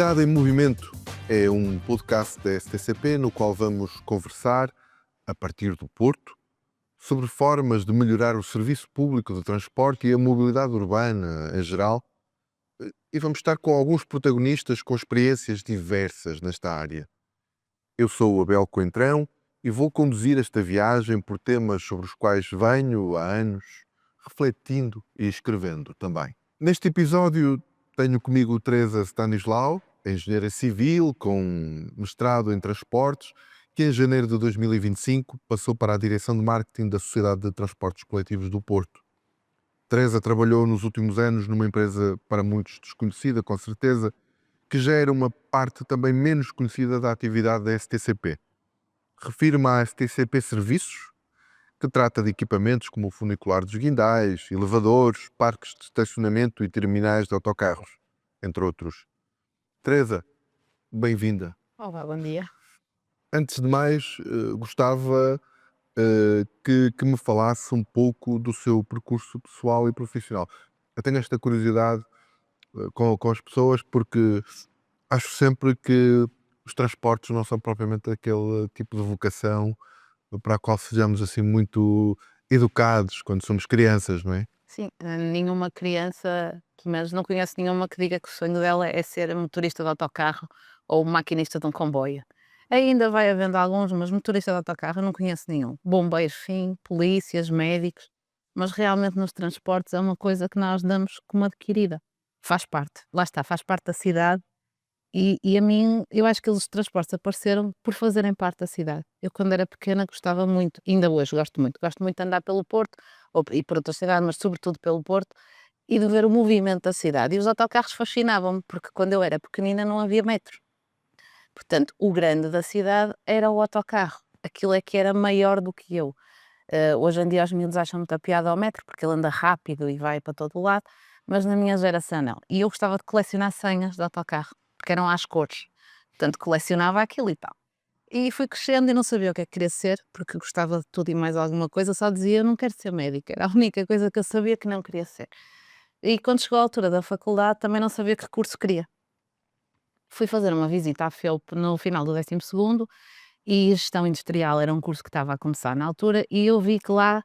Cidade em Movimento é um podcast da STCP no qual vamos conversar, a partir do Porto, sobre formas de melhorar o serviço público de transporte e a mobilidade urbana em geral. E vamos estar com alguns protagonistas com experiências diversas nesta área. Eu sou o Abel Coentrão e vou conduzir esta viagem por temas sobre os quais venho há anos refletindo e escrevendo também. Neste episódio tenho comigo Teresa Stanislau, engenheira civil com mestrado em transportes, que em janeiro de 2025 passou para a direção de marketing da Sociedade de Transportes Coletivos do Porto. Teresa trabalhou nos últimos anos numa empresa para muitos desconhecida, com certeza, que já era uma parte também menos conhecida da atividade da STCP. Refiro-me à STCP Serviços, que trata de equipamentos como o funicular dos guindais, elevadores, parques de estacionamento e terminais de autocarros, entre outros. Teresa, bem-vinda. Olá, bom dia. Antes de mais, gostava que me falasse um pouco do seu percurso pessoal e profissional. Eu tenho esta curiosidade com as pessoas porque acho sempre que os transportes não são propriamente aquele tipo de vocação para a qual sejamos assim muito educados quando somos crianças, não é? Sim, nenhuma criança, mas não conheço nenhuma que diga que o sonho dela é ser motorista de autocarro ou maquinista de um comboio. Ainda vai havendo alguns, mas motorista de autocarro eu não conheço nenhum. Bombeiros, sim, polícias, médicos, mas realmente nos transportes é uma coisa que nós damos como adquirida. Faz parte, lá está, faz parte da cidade. E a mim, eu acho que os transportes apareceram por fazerem parte da cidade. Eu, quando era pequena, gostava muito, ainda hoje gosto muito de andar pelo Porto, e por outras cidades, mas sobretudo pelo Porto, e de ver o movimento da cidade. E os autocarros fascinavam-me, porque quando eu era pequenina não havia metro. Portanto, o grande da cidade era o autocarro. Aquilo é que era maior do que eu. Hoje em dia os miúdos acham muita piada ao metro, porque ele anda rápido e vai para todo o lado, mas na minha geração não. E eu gostava de colecionar senhas de autocarro, porque eram às cores. Portanto, colecionava aquilo e tal. E fui crescendo e não sabia o que é que queria ser, porque gostava de tudo e mais alguma coisa, só dizia eu não quero ser médica, era a única coisa que eu sabia que não queria ser. E quando chegou a altura da faculdade também não sabia que curso queria. Fui fazer uma visita à FEUP no final do 12º e gestão industrial era um curso que estava a começar na altura e eu vi que lá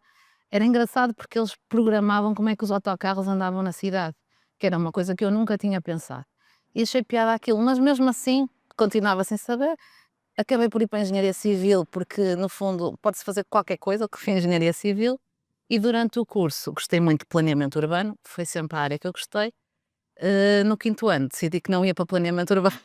era engraçado porque eles programavam como é que os autocarros andavam na cidade, que era uma coisa que eu nunca tinha pensado. E achei piada aquilo, mas mesmo assim continuava sem saber. Acabei por ir para a engenharia civil porque no fundo pode-se fazer qualquer coisa, o que foi engenharia civil, e durante o curso gostei muito de planeamento urbano, foi sempre a área que eu gostei. No 5º ano decidi que não ia para planeamento urbano,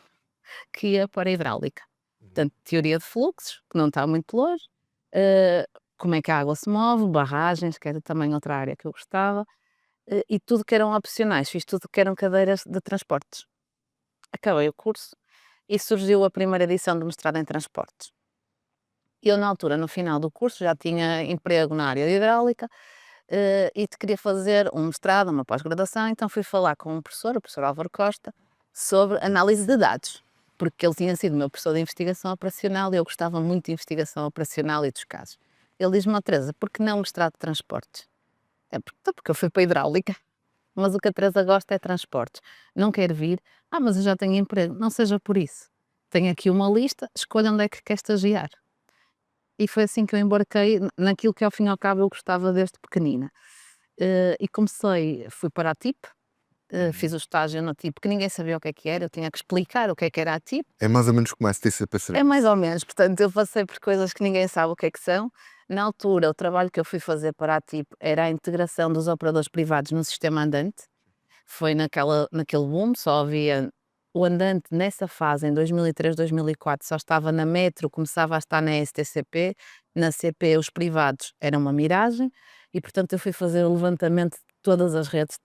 que ia para a hidráulica. Portanto, teoria de fluxos, que não está muito longe, eh, como é que a água se move, barragens, que era também outra área que eu gostava, e tudo que eram opcionais, fiz tudo que eram cadeiras de transportes. Acabei o curso e surgiu a primeira edição do mestrado em transportes. Eu, na altura, no final do curso, já tinha emprego na área de hidráulica, e queria fazer um mestrado, uma pós-graduação, então fui falar com um professor, o professor Álvaro Costa, sobre análise de dados, porque ele tinha sido meu professor de investigação operacional e eu gostava muito de investigação operacional e dos casos. Ele diz-me: "Ó Teresa, por que não mestrado de transportes?" Porque eu fui para a hidráulica, mas o que a Teresa gosta é transportes. Não quer vir? "Ah, mas eu já tenho emprego." "Não seja por isso. Tenho aqui uma lista, escolha onde é que quer estagiar." E foi assim que eu embarquei naquilo que ao fim e ao cabo eu gostava desde pequenina. E fui para a TIP, fiz o estágio na TIP, que ninguém sabia o que era, eu tinha que explicar o que era a TIP. É mais ou menos como a STCP É Serviços. mais ou menos, portanto eu passei por coisas que ninguém sabe o que é que são. Na altura, o trabalho que eu fui fazer para a TIP era a integração dos operadores privados no sistema andante. Foi naquele boom, só havia o andante nessa fase, em 2003, 2004, só estava na Metro, começava a estar na STCP, na CP os privados era uma miragem, e portanto eu fui fazer o levantamento de todas as redes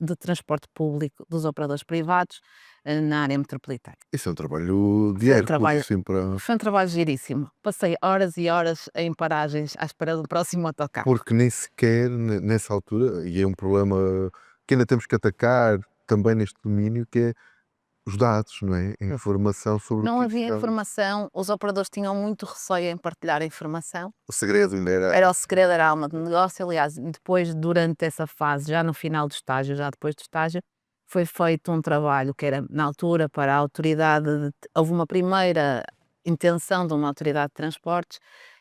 de transporte público dos operadores privados, na área metropolitana. Isso é um trabalho de Foi um Hércules, trabalho assim, foi um trabalho giríssimo. Passei horas e horas em paragens à espera do próximo autocarro. porque nem sequer nessa altura, e é um problema que ainda temos que atacar também neste domínio, que é os dados, não é? A informação sobre o Não que havia existe. informação, os operadores tinham muito receio em partilhar a informação. O segredo ainda era. Era o segredo, era a alma do negócio. Aliás, depois, durante essa fase, já no final do estágio, já depois do estágio, foi feito um trabalho que era, na altura, para a autoridade, houve uma primeira intenção de uma autoridade de transportes,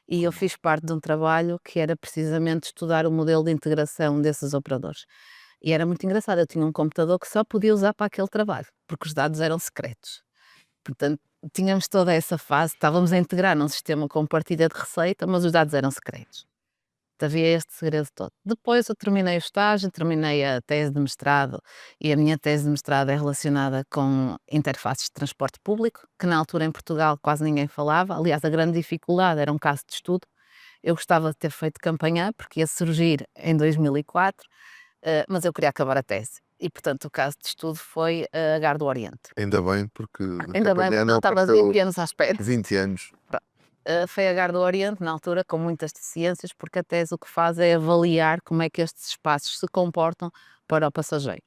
e eu fiz parte de um trabalho que era precisamente estudar o modelo de integração desses operadores. E era muito engraçado, eu tinha um computador que só podia usar para aquele trabalho, porque os dados eram secretos. Portanto, tínhamos toda essa fase, estávamos a integrar num sistema com partilha de receita, mas os dados eram secretos. Havia este segredo todo. Depois eu terminei o estágio, terminei a tese de mestrado, e a minha tese de mestrado é relacionada com interfaces de transporte público, que na altura em Portugal quase ninguém falava. Aliás, a grande dificuldade era um caso de estudo. Eu gostava de ter feito campanhã, porque ia surgir em 2004, mas eu queria acabar a tese. E, portanto, o caso de estudo foi a Gar do Oriente. Ainda bem, porque Ainda bem, porque não não estava apareceu 20 anos à espera. 20 anos. Foi a Gar do Oriente, na altura, com muitas deficiências, porque a tese o que faz é avaliar como é que estes espaços se comportam para o passageiro.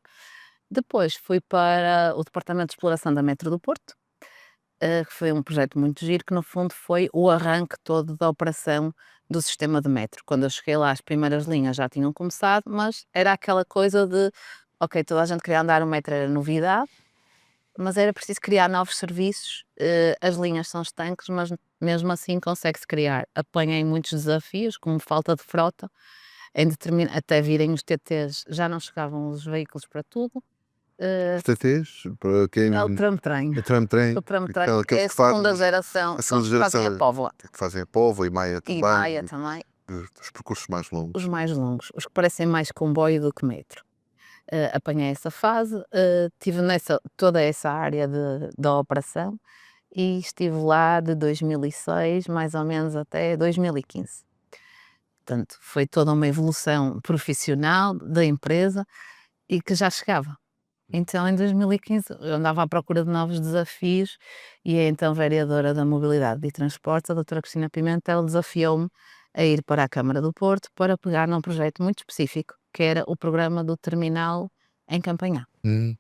Depois fui para o Departamento de Exploração da Metro do Porto, que foi um projeto muito giro, que no fundo foi o arranque todo da operação do sistema de metro. Quando eu cheguei lá, as primeiras linhas já tinham começado, mas era aquela coisa de, ok, toda a gente queria andar, o metro era novidade, mas era preciso criar novos serviços. As linhas são estanques, mas mesmo assim consegue-se criar. Apanhei muitos desafios, como falta de frota, até virem os TTs, já não chegavam os veículos para tudo. Os TTs, para quem... É o tram-trem. O tram-trem, O tram-trem aqueles é a que fazem- segunda geração, a segunda são os que fazem geração, a Póvoa que fazem a Póvoa e Maia e também, Maia também, os percursos mais longos. os mais longos, os que parecem mais comboio do que metro. Apanhei essa fase, tive toda essa área da operação, e estive lá de 2006 mais ou menos até 2015. Portanto, foi toda uma evolução profissional da empresa e que já chegava. Então, em 2015, eu andava à procura de novos desafios, e a então vereadora da Mobilidade e Transportes, a doutora Cristina Pimentel, desafiou-me a ir para a Câmara do Porto para pegar num projeto muito específico, que era o programa do terminal em Campanhã. Hum,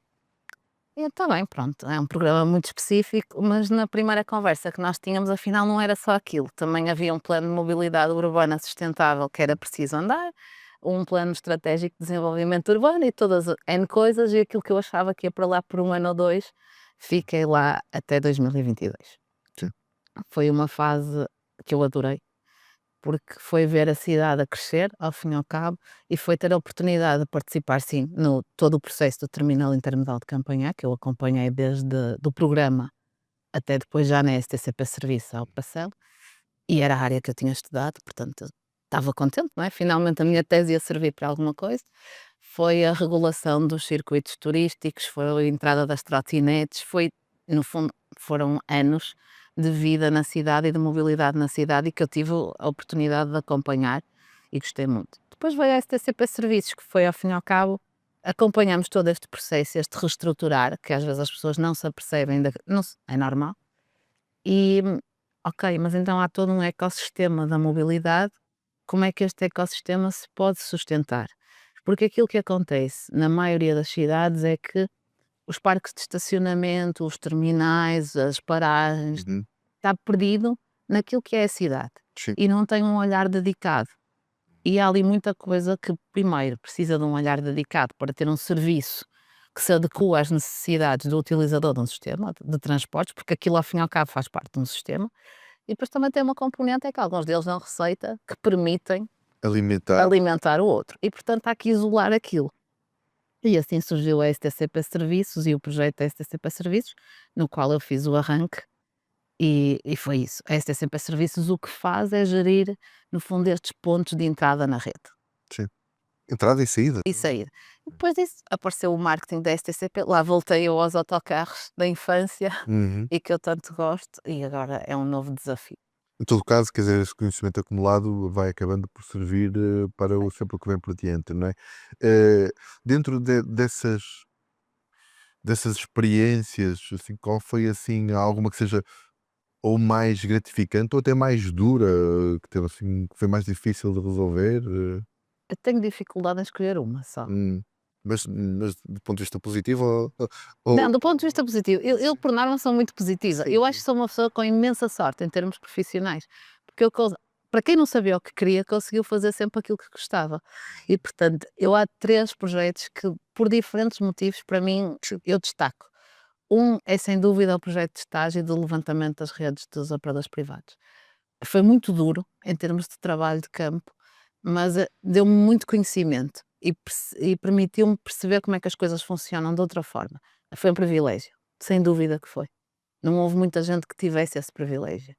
E está bem, pronto, é um programa muito específico, mas na primeira conversa que nós tínhamos, afinal, não era só aquilo. Também havia um plano de mobilidade urbana sustentável que era preciso andar, um plano estratégico de desenvolvimento urbano e todas N coisas, e aquilo que eu achava que ia para lá por um ano ou dois, fiquei lá até 2022. Sim. Foi uma fase que eu adorei, porque foi ver a cidade a crescer, ao fim e ao cabo, e foi ter a oportunidade de participar, sim, no todo o processo do terminal intermodal de Campanhã, que eu acompanhei desde do programa até depois já na STCP Serviço à operação, e era a área que eu tinha estudado, portanto estava contente, não é? Finalmente a minha tese ia servir para alguma coisa. Foi a regulação dos circuitos turísticos, foi a entrada das trotinetes, no fundo, foram anos de vida na cidade e de mobilidade na cidade, e que eu tive a oportunidade de acompanhar e gostei muito. Depois veio a STCP Serviços, que foi, ao fim e ao cabo, acompanhamos todo este processo, este reestruturar, que às vezes as pessoas não se apercebem, é normal. E, ok, mas então há todo um ecossistema da mobilidade, como é que este ecossistema se pode sustentar? Porque aquilo que acontece na maioria das cidades é que os parques de estacionamento, os terminais, as paragens, uhum, está perdido naquilo que é a cidade sim. e não tem um olhar dedicado. E há ali muita coisa que, primeiro, precisa de um olhar dedicado para ter um serviço que se adequa às necessidades do utilizador de um sistema de transportes, porque aquilo, ao fim e ao cabo, faz parte de um sistema. E depois também tem uma componente, é que alguns deles dão receita que permitem alimentar o outro. E, portanto, há que isolar aquilo. E assim surgiu a STCP Serviços e o projeto STCP Serviços, no qual eu fiz o arranque, e foi isso. A STCP Serviços o que faz é gerir, no fundo, estes pontos de entrada na rede Sim. Entrada e saída. e saída. Depois disso apareceu o marketing da STCP, lá voltei eu aos autocarros da infância Uhum. e que eu tanto gosto, e agora é um novo desafio. Em todo caso, quer dizer, esse conhecimento acumulado vai acabando por servir para o sempre que vem por diante, não é? Dentro dessas experiências, assim, qual foi assim alguma que seja ou mais gratificante ou até mais dura, que teve assim, que foi mais difícil de resolver? Eu tenho dificuldade em escolher uma só. Hum, mas do ponto de vista positivo Não, do ponto de vista positivo, eu por norma sou muito positiva. Sim, Eu acho sim. que sou uma pessoa com imensa sorte em termos profissionais, porque eu para quem não sabia o que queria, conseguiu fazer sempre aquilo que gostava. E portanto, eu há 3 projetos que, por diferentes motivos, para mim, Sim. eu destaco. Um é sem dúvida o projeto de estágio e do levantamento das redes dos operadores privados. Foi muito duro em termos de trabalho de campo, mas, deu-me muito conhecimento e permitiu-me perceber como é que as coisas funcionam de outra forma. Foi um privilégio, sem dúvida que foi. Não houve muita gente que tivesse esse privilégio.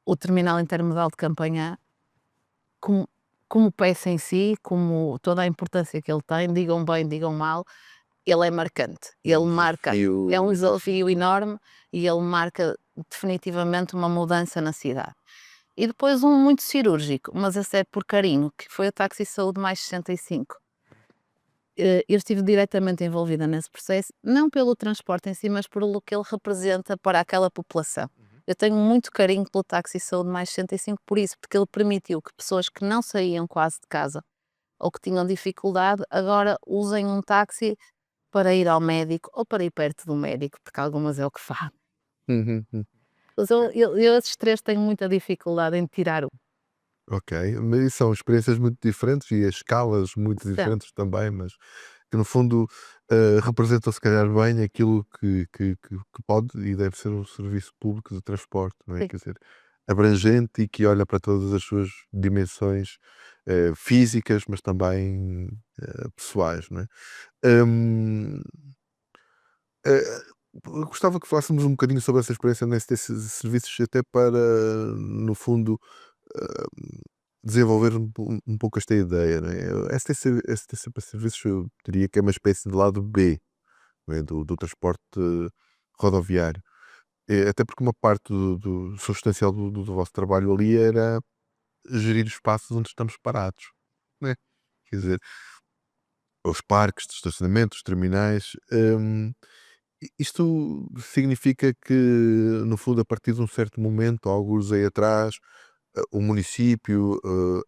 O terminal intermodal de Campanhã, como como peça em si, como toda a importância que ele tem, digam bem, digam mal, ele é marcante. Ele marca, é um desafio enorme e ele marca definitivamente uma mudança na cidade. E depois um muito cirúrgico, mas esse é por carinho, que foi o Táxi Saúde mais 65. Eu estive diretamente envolvida nesse processo, não pelo transporte em si, mas pelo que ele representa para aquela população. Eu tenho muito carinho pelo Táxi Saúde mais 65 por isso, porque ele permitiu que pessoas que não saíam quase de casa ou que tinham dificuldade, agora usem um táxi para ir ao médico ou para ir perto do médico, porque algumas é o que faz. Uhum, uhum. Mas eu esses 3 tenho muita dificuldade em tirar um. Ok, mas são experiências muito diferentes e a escalas muito São, diferentes também, mas que no fundo representam se calhar bem aquilo que pode e deve ser um serviço público de transporte, não é? sim, Quer dizer, abrangente e que olha para todas as suas dimensões físicas, mas também pessoais, não é? Hum, eh, eu gostava que falássemos um bocadinho sobre essa experiência nesses serviços, até para, no fundo, hum, desenvolver um pouco esta ideia, não é? A STCP Serviços eu diria que é uma espécie de lado B, não é? Do transporte rodoviário. Até porque uma parte do substancial do vosso trabalho ali era gerir os espaços onde estamos parados, não é? Quer dizer, os parques de estacionamento, os terminais. Isto significa que, no fundo, a partir de um certo momento, alguns aí atrás, o município,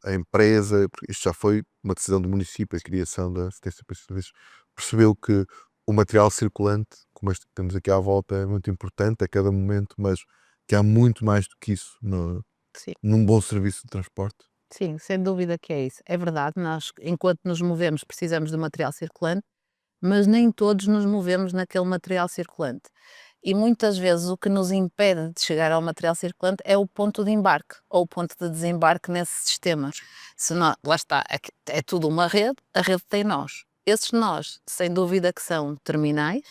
a empresa, porque isto já foi uma decisão do município, a criação da assistência para estes serviços, percebeu que o material circulante, como este que temos aqui à volta, é muito importante a cada momento, mas que há muito mais do que isso sim. num bom serviço de transporte. Sim, sem dúvida que é isso. É verdade, nós, enquanto nos movemos, precisamos de material circulante, mas nem todos nos movemos naquele material circulante. E muitas vezes o que nos impede de chegar ao material circulante é o ponto de embarque ou o ponto de desembarque nesse sistema. Se nó lá está, é tudo uma rede, a rede tem nós. Esses nós, sem dúvida que são terminais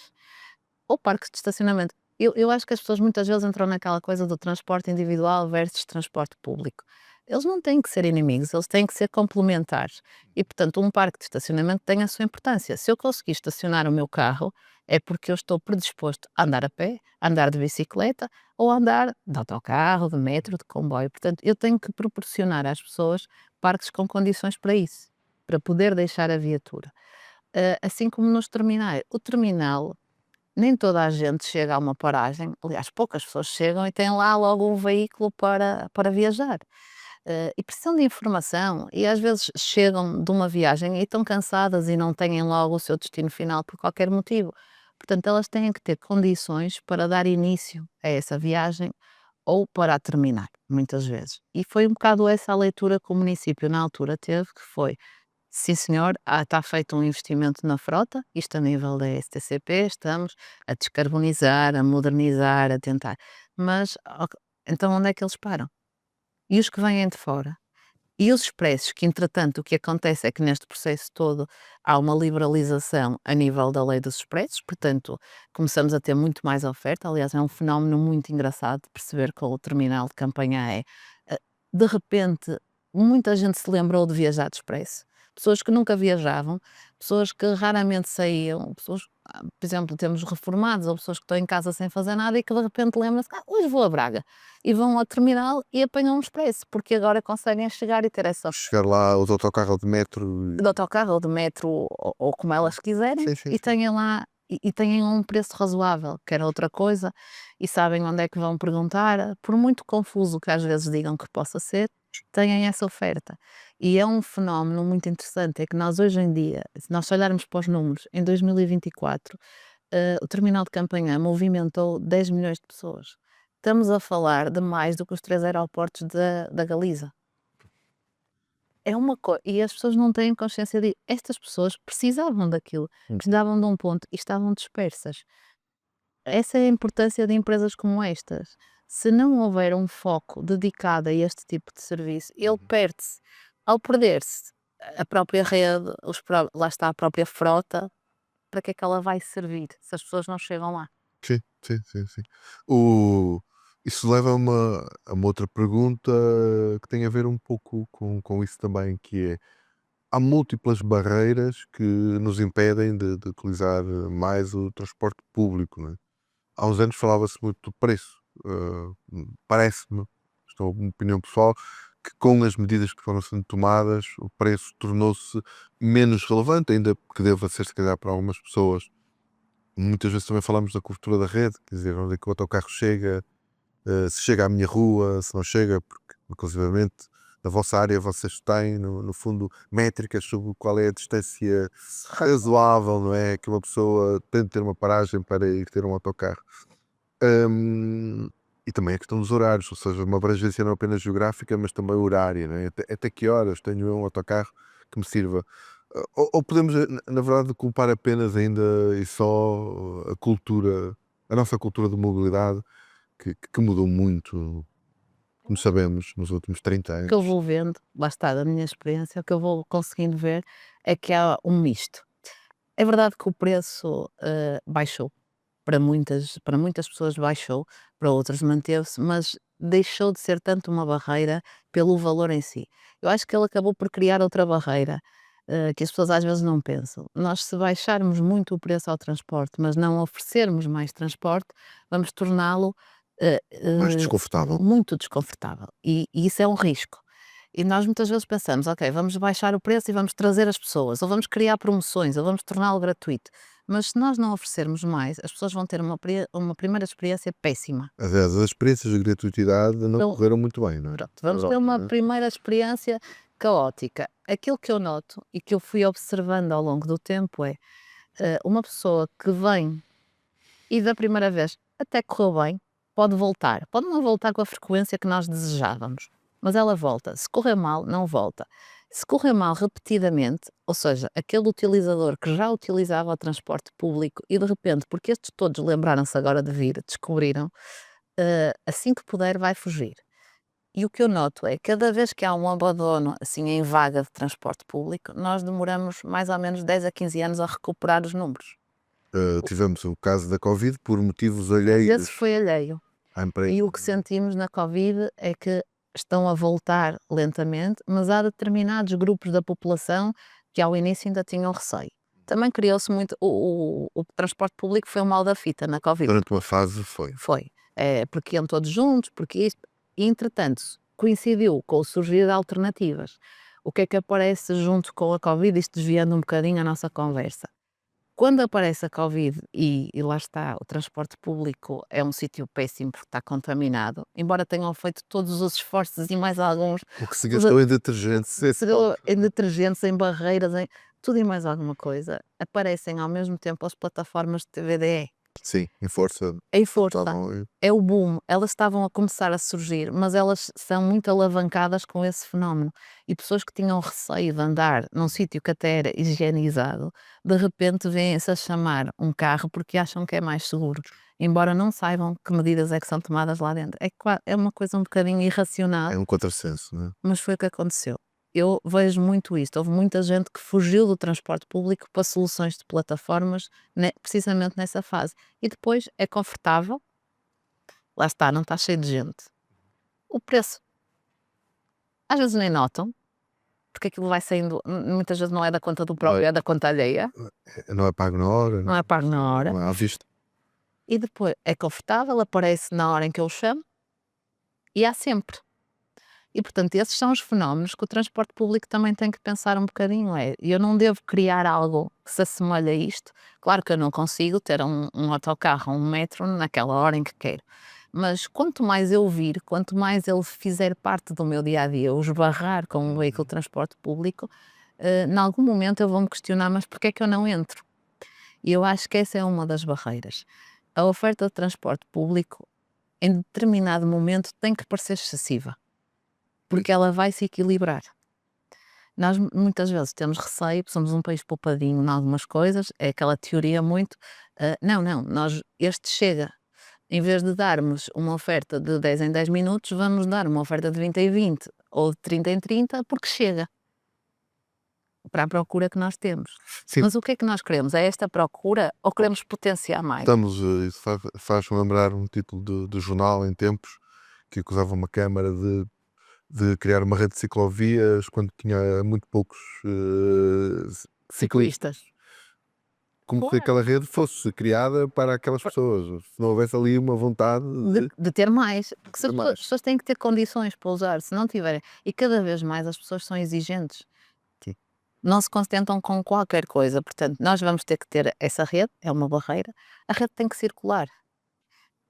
ou parques de estacionamento. Eu acho que as pessoas muitas vezes entram naquela coisa do transporte individual versus transporte público. Eles não têm que ser inimigos, eles têm que ser complementares. E, portanto, um parque de estacionamento tem a sua importância. Se eu conseguir estacionar o meu carro, é porque eu estou predisposto a andar a pé, a andar de bicicleta ou a andar de autocarro, de metro, de comboio. Portanto, eu tenho que proporcionar às pessoas parques com condições para isso, para poder deixar a viatura. Assim como nos terminais. O terminal nem toda a gente chega a uma paragem, aliás, poucas pessoas chegam e têm lá logo um veículo para viajar. E precisam de informação e às vezes chegam de uma viagem e estão cansadas e não têm logo o seu destino final por qualquer motivo. Portanto, elas têm que ter condições para dar início a essa viagem ou para a terminar, muitas vezes. E foi um bocado essa a leitura que o município na altura teve, que foi: sim, senhor. Está feito um investimento na frota, isto a nível da STCP, estamos a descarbonizar, a modernizar, a tentar. Mas, então onde é que eles param? E os que vêm de fora? E os expressos, que entretanto o que acontece é que neste processo todo há uma liberalização a nível da lei dos expressos, portanto começamos a ter muito mais oferta, aliás é um fenómeno muito engraçado de perceber que o terminal de Campanhã eh, de repente, muita gente se lembrou de viajar de expresso, pessoas que nunca viajavam, pessoas que raramente saíam, pessoas, por exemplo, temos reformados ou pessoas que estão em casa sem fazer nada e que de repente lembram-se: hoje vou a Braga", e vão ao terminal e apanham um expresso, porque agora conseguem chegar e ter essa Chegar lá, os autocarros de metro. de autocarro ou de metro ou como elas quiserem Sim, sim, e sim. tenham lá e tenham um preço razoável, que era outra coisa, e sabem onde é que vão perguntar, por muito confuso que às vezes digam que possa ser, têm essa oferta. E é um fenómeno muito interessante, é que nós hoje em dia, se nós olharmos para os números, em 2024, o terminal de Campanhã movimentou 10 milhões de pessoas. Estamos a falar de mais do que os 3 aeroportos da Galiza. é uma coisa, e as pessoas não têm consciência de estas pessoas precisavam daquilo, precisavam de um ponto e estavam dispersas. Essa é a importância de empresas como estas. Se não houver um foco dedicado a este tipo de serviço, ele perde-se. Ao perder-se a própria rede, lá está a própria frota, para que é que ela vai servir se as pessoas não chegam lá? Sim, sim, sim, sim. O Isso leva a uma outra pergunta que tem a ver um pouco com isso também, que é: há múltiplas barreiras que nos impedem de utilizar mais o transporte público, não é? Há uns anos falava-se muito do preço. Parece-me, isto é uma opinião pessoal, que com as medidas que foram sendo tomadas, o preço tornou-se menos relevante, ainda que deva ser, se calhar, para algumas pessoas. Muitas vezes também falamos da cobertura da rede, quer dizer, onde é que o autocarro chega, se chega à minha rua, se não chega, porque, inclusivamente, na vossa área vocês têm, no fundo, métricas sobre qual é a distância razoável, não é? Que uma pessoa tem de ter uma paragem para ir ter um autocarro. Hum, e também a questão dos horários, ou seja, uma abrangência não apenas geográfica, mas também horária, não é? Até que horas tenho eu um autocarro que me sirva? Ou podemos, na verdade, culpar apenas ainda e só a cultura, a nossa cultura de mobilidade, que mudou muito, como sabemos, nos últimos 30 O que eu anos. vou vendo, lá está, da minha experiência, o que eu vou conseguindo ver é que há um misto. É verdade que o preço, baixou, para muitas pessoas baixou, para outras manteve-se, mas deixou de ser tanto uma barreira pelo valor em si. Eu acho que ele acabou por criar outra barreira, que as pessoas às vezes não pensam. Nós, se baixarmos muito o preço ao transporte, mas não oferecermos mais transporte, vamos torná-lo, Mais desconfortável. muito desconfortável e isso é um risco. E nós muitas vezes pensamos: "Ok, vamos baixar o preço e vamos trazer as pessoas, ou vamos criar promoções, ou vamos torná-lo gratuito". Mas se nós não oferecermos mais, as pessoas vão ter uma primeira experiência péssima. Aliás, as experiências de gratuitidade não Então, correram muito bem, não é? pronto, Na vamos ter Europa, uma não é? primeira experiência caótica. Aquilo que eu noto e que eu fui observando ao longo do tempo é, uma pessoa que vem e da primeira vez até correu bem, pode voltar. Pode não voltar com a frequência que nós desejávamos, mas ela volta. Se correr mal, não volta. Se correr mal repetidamente, ou seja, aquele utilizador que já utilizava o transporte público e de repente, porque estes todos lembraram-se agora de vir, descobriram, assim que puder vai fugir. E o que eu noto é, cada vez que há um abandono assim em vaga de transporte público, nós demoramos mais ou menos 10 a 15 anos a recuperar os números. Tivemos o caso da Covid por motivos Esse alheios foi alheio. à empresa. E o que sentimos na Covid é que estão a voltar lentamente, mas há determinados grupos da população que ao início ainda tinham receio. Também criou-se muito o transporte público foi o mal da fita na Covid. Durante uma fase foi. Foi, porque iam todos juntos, porque isto e entretanto coincidiu com o surgir de alternativas. O que é que aparece junto com a Covid, isto desviando um bocadinho a nossa conversa. Quando aparece a Covid e lá está, o transporte público é um sítio péssimo porque está contaminado, embora tenham feito todos os esforços e mais alguns, O que se de gastou em detergentes é só. em detergentes, em barreiras, em tudo e mais alguma coisa, aparecem ao mesmo tempo as plataformas de TVDE. Sim, em força. Em força, Estavam. é o boom, elas estavam a começar a surgir, mas elas são muito alavancadas com esse fenómeno. E pessoas que tinham receio de andar num sítio que até era higienizado, de repente vêm-se a chamar um carro porque acham que é mais seguro, embora não saibam que medidas é que são tomadas lá dentro. É uma coisa um bocadinho irracional, É um contrassenso, não é? mas foi o que aconteceu. Eu vejo muito isto. Houve muita gente que fugiu do transporte público para soluções de plataformas, precisamente nessa fase. E depois é confortável, lá está, não está cheio de gente. O preço, às vezes nem notam, porque aquilo vai saindo, muitas vezes não é da conta do Não é, próprio, é da conta alheia, não é pago na hora, não é pago na hora. não é à vista. E depois é confortável, aparece na hora em que eu chamo e há sempre. E portanto, esses são os fenómenos que o transporte público também tem que pensar um bocadinho. Eu não devo criar algo que se assemelhe a isto. Claro que eu não consigo ter um autocarro, um metro naquela hora em que quero. Mas quanto mais eu vir, quanto mais ele fizer parte do meu dia a dia, eu esbarrar com um veículo de transporte público, em algum momento eu vou me questionar, mas porquê é que eu não entro? E eu acho que essa é uma das barreiras. A oferta de transporte público, em determinado momento, tem que parecer excessiva, porque ela vai se equilibrar. Nós muitas vezes temos receio, somos um país poupadinho em algumas coisas, é aquela teoria muito, não, não, este chega, em vez de darmos uma oferta de 10 em 10 minutos, vamos dar uma oferta de 20 em 20 ou de 30 em 30, porque chega para a procura que nós temos. Sim, Mas o que é que nós queremos? É esta procura ou queremos potenciar mais? estamos, isso faz-me lembrar um título de jornal em tempos que acusava uma câmara de criar uma rede de ciclovias quando tinha muito poucos ciclistas. Ciclistas. Como se Claro. aquela rede fosse criada para aquelas pessoas. Se não houvesse ali uma vontade De ter mais, porque se ter as mais. pessoas têm que ter condições para usar, se não tiverem, e cada vez mais as pessoas são exigentes. Sim. Não se contentam com qualquer coisa, portanto, nós vamos ter que ter essa rede, é uma barreira, a rede tem que circular.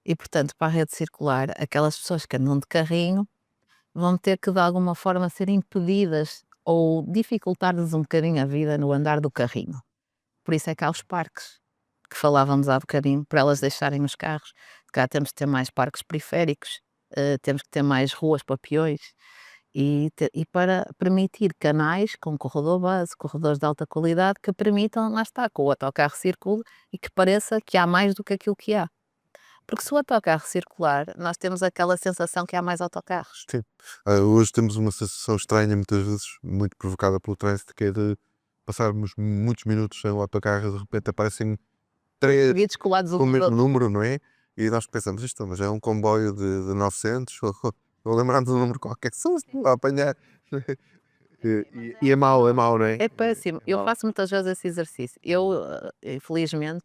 E, portanto, para a rede circular, aquelas pessoas que andam de carrinho vão ter que, de alguma forma, ser impedidas ou dificultar-lhes um bocadinho a vida no andar do carrinho. Por isso é que há os parques, que falávamos há bocadinho, para elas deixarem os carros. Cá temos que ter mais parques periféricos, temos que ter mais ruas para peões e para permitir canais com corredor base, corredores de alta qualidade, que permitam, lá está, que o autocarro circule e que pareça que há mais do que aquilo que há. Porque se o autocarro circular, nós temos aquela sensação que há mais autocarros. Sim. Hoje temos uma sensação estranha, muitas vezes, muito provocada pelo trânsito, que é de passarmos muitos minutos sem o autocarro e de repente aparecem três Seguidos colados um com o no mesmo outro. número, não é? E nós pensamos, isto mas é um comboio de 900, ou lembramos um número qualquer, susto, a apanhar. E é mau, não é? É péssimo. Eu Mau. faço muitas vezes esse exercício. Eu, infelizmente,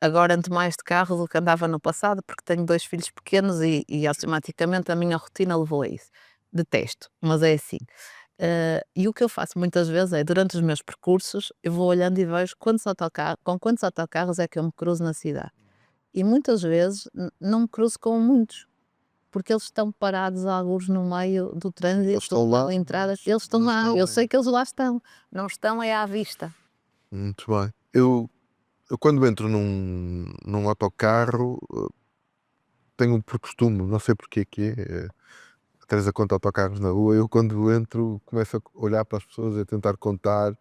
agora ando mais de carro do que andava no passado, porque tenho 2 filhos pequenos e automaticamente a minha rotina levou a isso. Detesto, mas é assim. E o que eu faço muitas vezes é, durante os meus percursos, eu vou olhando e vejo com quantos autocarros é que eu me cruzo na cidade. E muitas vezes não me cruzo com muitos, porque eles estão parados alguns no meio do trânsito, Eles estão lá, na entrada, mas eles estão não lá, estão, eu é. sei que eles lá estão, não estão é à vista. Muito bem. Eu quando entro num autocarro, tenho por costume, não sei porque é que é, a Teresa conta autocarros na rua, eu quando entro começo a olhar para as pessoas e a tentar contar,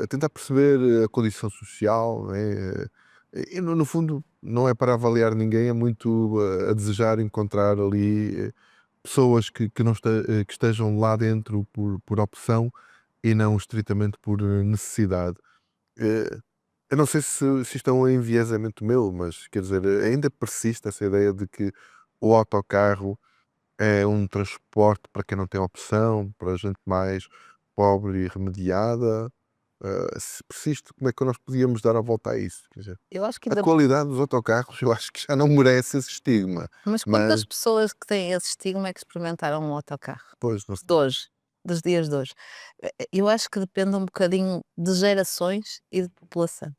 a tentar perceber a condição social, não é? E no fundo não é para avaliar ninguém, é muito a desejar encontrar ali pessoas que não que estejam lá dentro por opção e não estritamente por necessidade. Eh, eu não sei se isto é um enviesamento meu, mas quer dizer, ainda persiste essa ideia de que o autocarro é um transporte para quem não tem opção, para gente mais pobre e remediada. Se persiste, como é que nós podíamos dar a volta a isso? Quer dizer, Eu acho que a ainda, qualidade dos autocarros eu acho que já não merece esse estigma, mas quantas mas pessoas que têm esse estigma é que experimentaram um autocarro? pois, não De sei. hoje, dos dias de hoje. Eu acho que depende um bocadinho de gerações e de população.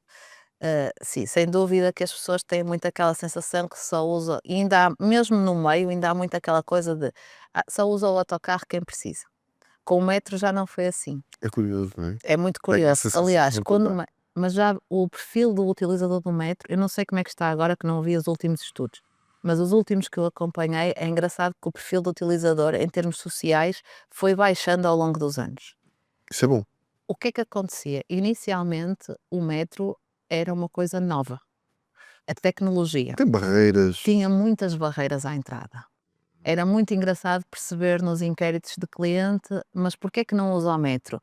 Sim, sem dúvida que as pessoas têm muito aquela sensação que só usa, e ainda há, mesmo no meio, ainda há muito aquela coisa de só usa o autocarro quem precisa. Com o metro já não foi assim. É curioso, não é? É muito Tenho curioso. essa Aliás, sensação quando também. mas já o perfil do utilizador do metro, eu não sei como é que está agora, que não vi os últimos estudos, mas os últimos que eu acompanhei, é engraçado que o perfil do utilizador, em termos sociais, foi baixando ao longo dos anos. Isso é bom. O que é que acontecia? Inicialmente, o metro era uma coisa nova. A tecnologia Tem barreiras. tinha muitas barreiras à entrada. Era muito engraçado perceber nos inquéritos de cliente, mas porquê é que não usa o metro?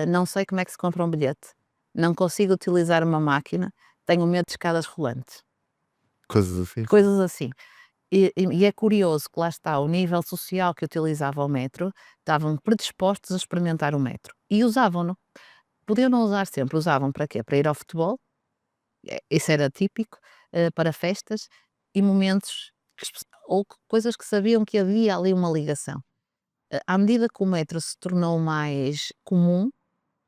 Não sei como é que se compra um bilhete. Não consigo utilizar uma máquina, tenho medo de escadas rolantes. Coisas assim. Coisas assim. E é curioso que lá está, o nível social que utilizava o metro, estavam predispostos a experimentar o metro. E usavam-no. Podiam não usar sempre, usavam para quê? Para ir ao futebol, isso era típico, para festas e momentos ou coisas que sabiam que havia ali uma ligação. À medida que o metro se tornou mais comum,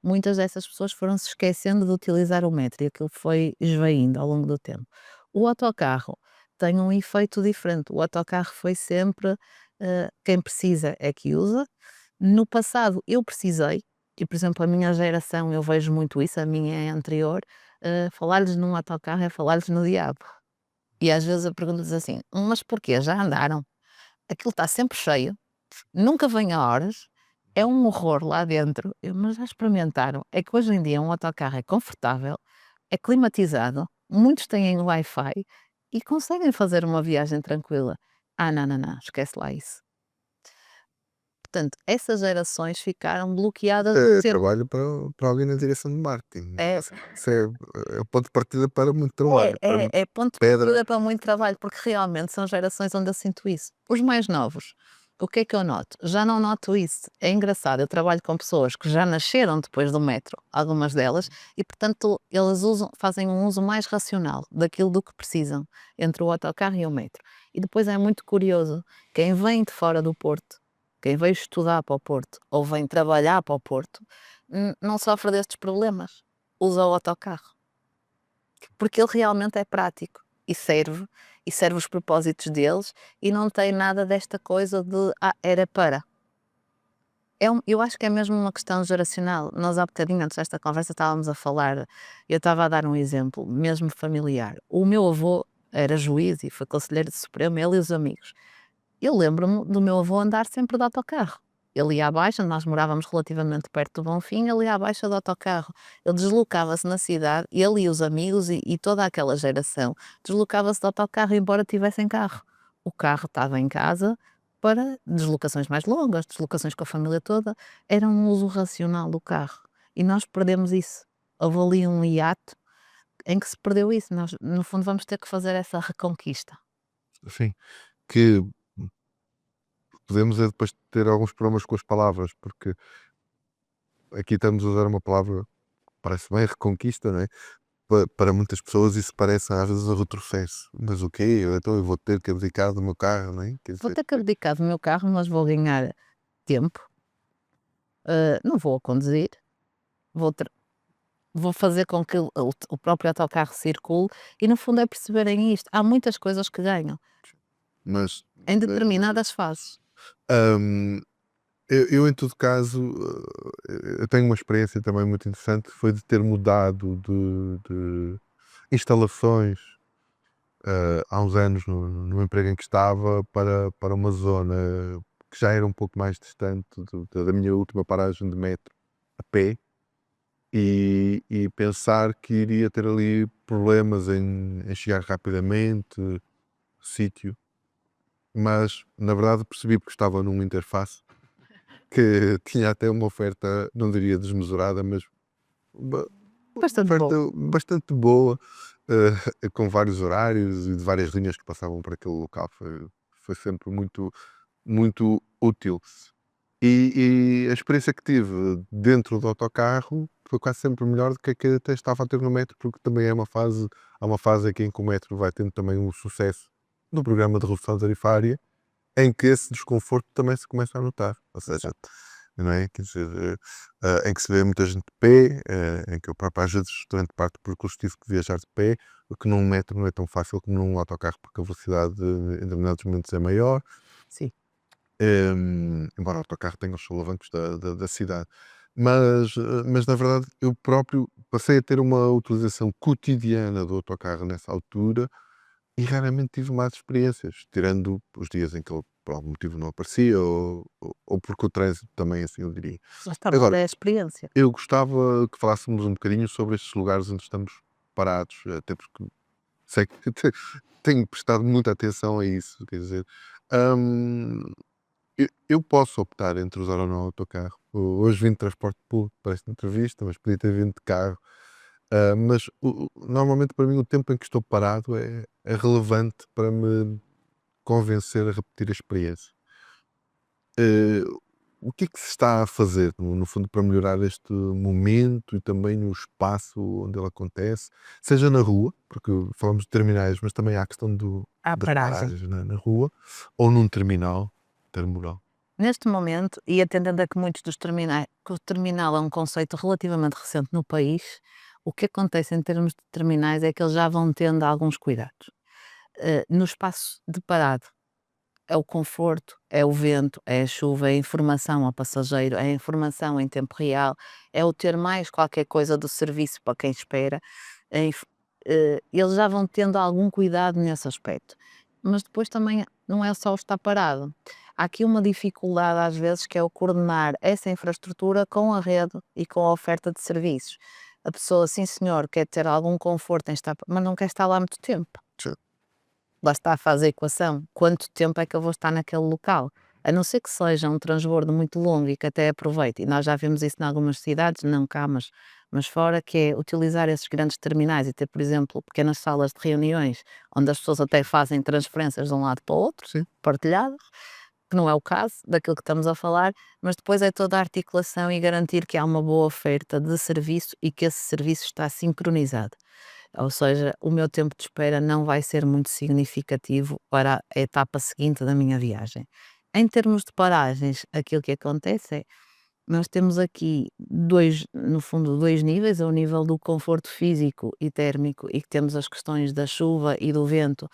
muitas dessas pessoas foram se esquecendo de utilizar o metro e aquilo foi esvaindo ao longo do tempo. O autocarro tem um efeito diferente. O autocarro foi sempre, quem precisa é que usa. No passado eu precisei, e por exemplo a minha geração eu vejo muito isso, a minha é anterior, falar-lhes num autocarro é falar-lhes no diabo. E às vezes eu pergunto-lhes assim: mas porquê? Já andaram? Aquilo está sempre cheio, nunca vem a horas, é um horror lá dentro, mas já experimentaram. É que hoje em dia um autocarro é confortável, é climatizado, muitos têm Wi-Fi e conseguem fazer uma viagem tranquila. Ah, não, não, não, esquece lá isso. Portanto, essas gerações ficaram bloqueadas É sempre. trabalho para alguém na direção de marketing. É, Isso é o ponto de partida para muito trabalho, para muita é ponto de pedra. partida para muito trabalho, porque realmente são gerações onde eu sinto isso. Os mais novos, o que é que eu noto? Já não noto isso. É engraçado, eu trabalho com pessoas que já nasceram depois do metro, algumas delas, e portanto eles fazem um uso mais racional daquilo do que precisam entre o autocarro e o metro. E depois é muito curioso, quem vem de fora do Porto, quem veio estudar para o Porto ou vem trabalhar para o Porto, não sofre destes problemas. Usa o autocarro porque ele realmente é prático e serve os propósitos deles e não tem nada desta coisa de era para. Eu acho que é mesmo uma questão geracional. Nós há bocadinho, antes desta conversa, estávamos a falar, eu estava a dar um exemplo, mesmo familiar. O meu avô era juiz e foi conselheiro de Supremo, ele e os amigos. Eu lembro-me do meu avô andar sempre de autocarro. Ele ia à Baixa, nós morávamos relativamente perto do Bonfim, ele ia à Baixa de autocarro. Ele deslocava-se na cidade, ele e os amigos e toda aquela geração deslocava-se de autocarro, embora tivessem carro. O carro estava em casa para deslocações mais longas, deslocações com a família toda. Era um uso racional do carro. E nós perdemos isso. Houve ali um hiato em que se perdeu isso. Nós, no fundo, vamos ter que fazer essa reconquista. Assim, que podemos é depois ter alguns problemas com as palavras, porque aqui estamos a usar uma palavra que parece bem reconquista, não é? Para muitas pessoas isso parece às vezes um retrocesso. Mas o quê? Então eu vou ter que abdicar do meu carro, não é? Quer Vou dizer, ter que abdicar do meu carro, mas vou ganhar tempo. Não vou a conduzir, vou, tra- vou fazer com que o próprio autocarro circule e, no fundo, é perceberem isto. Há muitas coisas que ganham mas em determinadas fases. hum, eu, em todo caso, eu tenho uma experiência também muito interessante, foi de ter mudado de instalações há uns anos no emprego em que estava para uma zona que já era um pouco mais distante da minha última paragem de metro a pé e pensar que iria ter ali problemas em chegar rapidamente ao sítio, mas na verdade percebi porque estava numa interface que tinha até uma oferta, não diria desmesurada, mas uma Bastante oferta bom. bastante boa, com vários horários e de várias linhas que passavam por aquele local. Foi sempre muito útil. E a experiência que tive dentro do autocarro foi quase sempre melhor do que a que até estava a ter no metro, porque também há uma fase aqui em que o metro vai tendo também um sucesso no programa de redução tarifária, em que esse desconforto também se começa a notar. Ou seja, não é? Quer dizer, em que se vê muita gente de pé, em que eu próprio às vezes durante parte do percurso tive que viajar de pé, o que num metro não é tão fácil como num autocarro, porque a velocidade em determinados momentos é maior, Sim. embora o autocarro tenha os solavancos da cidade. Mas na verdade eu próprio passei a ter uma utilização cotidiana do autocarro nessa altura e raramente tive más experiências, tirando os dias em que ele por algum motivo não aparecia ou porque o trânsito também assim eu diria. Lá está, mas Agora, é a experiência. eu gostava que falássemos um bocadinho sobre estes lugares onde estamos parados, até porque sei que tenho prestado muita atenção a isso, quer dizer, hum, eu posso optar entre usar ou não o autocarro. Hoje vim de transporte público para esta entrevista, mas podia ter vindo de carro. Mas normalmente para mim o tempo em que estou parado é relevante para me convencer a repetir a experiência. Eh, o que é que se está a fazer, no fundo, para melhorar este momento e também no espaço onde ele acontece, seja na rua, porque falamos de terminais, mas também há a questão À das paragem. paragens na rua, ou num terminal intermodal. Neste momento, e atendendo a que muitos dos terminais, que o terminal é um conceito relativamente recente no país, o que acontece em termos de terminais é que eles já vão tendo alguns cuidados. No espaço de parado, é o conforto, é o vento, é a chuva, é a informação ao passageiro, é a informação em tempo real, é o ter mais qualquer coisa do serviço para quem espera. Eles já vão tendo algum cuidado nesse aspecto. Mas depois também não é só o estar parado. há aqui uma dificuldade às vezes que é o coordenar essa infraestrutura com a rede e com a oferta de serviços. A pessoa, sim senhor, quer ter algum conforto em estar, mas não quer estar lá muito tempo. Sim. Lá está a fazer a equação. Quanto tempo é que eu vou estar naquele local? A não ser que seja um transbordo muito longo e que até aproveite, e nós já vimos isso em algumas cidades, não cá, mas fora, que é utilizar esses grandes terminais e ter, por exemplo, pequenas salas de reuniões, onde as pessoas até fazem transferências de um lado para o outro, Sim. partilhadas, que não é o caso daquilo que estamos a falar, mas depois é toda a articulação e garantir que há uma boa oferta de serviço e que esse serviço está sincronizado. Ou seja, o meu tempo de espera não vai ser muito significativo para a etapa seguinte da minha viagem. Em termos de paragens, aquilo que acontece é, nós temos aqui dois, no fundo, dois níveis, é o nível do conforto físico e térmico, e que temos as questões da chuva e do vento,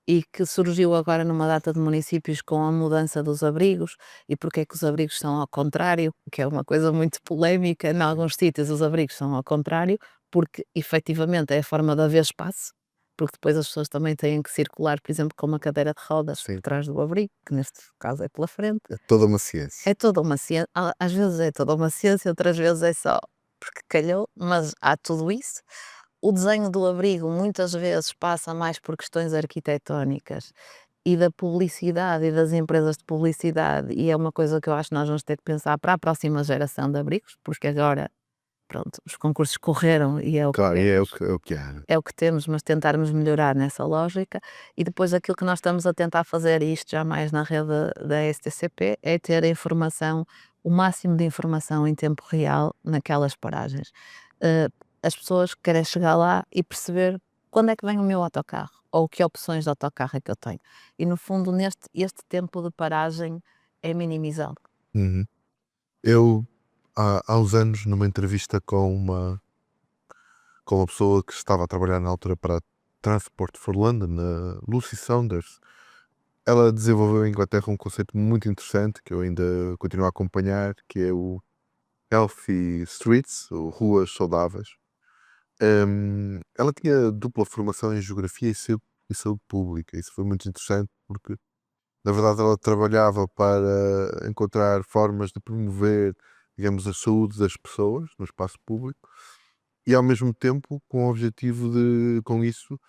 e que surgiu agora numa data de municípios com a mudança dos abrigos, e porque é que os abrigos são ao contrário, que é uma coisa muito polémica, em alguns sítios os abrigos são ao contrário, porque efetivamente é a forma de haver espaço, porque depois as pessoas também têm que circular, por exemplo, com uma cadeira de rodas por Sim. trás do abrigo, que neste caso é pela frente. É toda uma ciência. É toda uma ciência, às vezes é toda uma ciência, outras vezes é só porque calhou, mas há tudo isso. O desenho do abrigo muitas vezes passa mais por questões arquitetónicas e da publicidade e das empresas de publicidade, e é uma coisa que eu acho que nós vamos ter que pensar para a próxima geração de abrigos, porque agora, pronto, os concursos correram e é o que Claro, e é temos. é o que há. É o que temos, mas tentarmos melhorar nessa lógica, e depois aquilo que nós estamos a tentar fazer, e isto já mais na rede da STCP, é ter a informação, o máximo de informação em tempo real naquelas paragens. Eh, as pessoas querem chegar lá e perceber quando é que vem o meu autocarro, ou que opções de autocarro é que eu tenho. E no fundo, este tempo de paragem é minimizado. Uhum. Eu, há uns anos, numa entrevista com uma pessoa que estava a trabalhar na altura para a Transport for London, a Lucy Saunders, ela desenvolveu em Inglaterra um conceito muito interessante que eu ainda continuo a acompanhar, que é o Healthy Streets, ou ruas saudáveis. Ela tinha dupla formação em Geografia e Saúde Pública. Isso foi muito interessante porque, na verdade, ela trabalhava para encontrar formas de promover, digamos, a saúde das pessoas no espaço público e, ao mesmo tempo, com o objetivo de, com isso,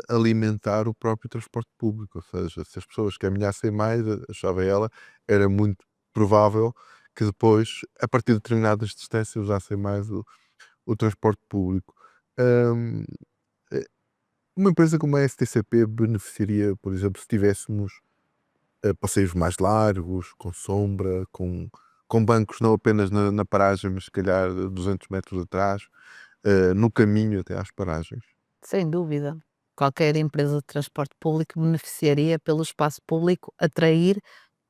alimentar o próprio transporte público. Ou seja, se as pessoas caminhassem mais, achava ela, era muito provável que depois, a partir de determinadas distâncias, usassem mais o transporte público. Hum, eh, uma empresa como a STCP beneficiaria, por exemplo, se tivéssemos passeios mais largos, com sombra, com bancos não apenas na paragem, mas se calhar 200 metros atrás, no caminho até às paragens. Sem dúvida. Qualquer empresa de transporte público beneficiaria pelo espaço público atrair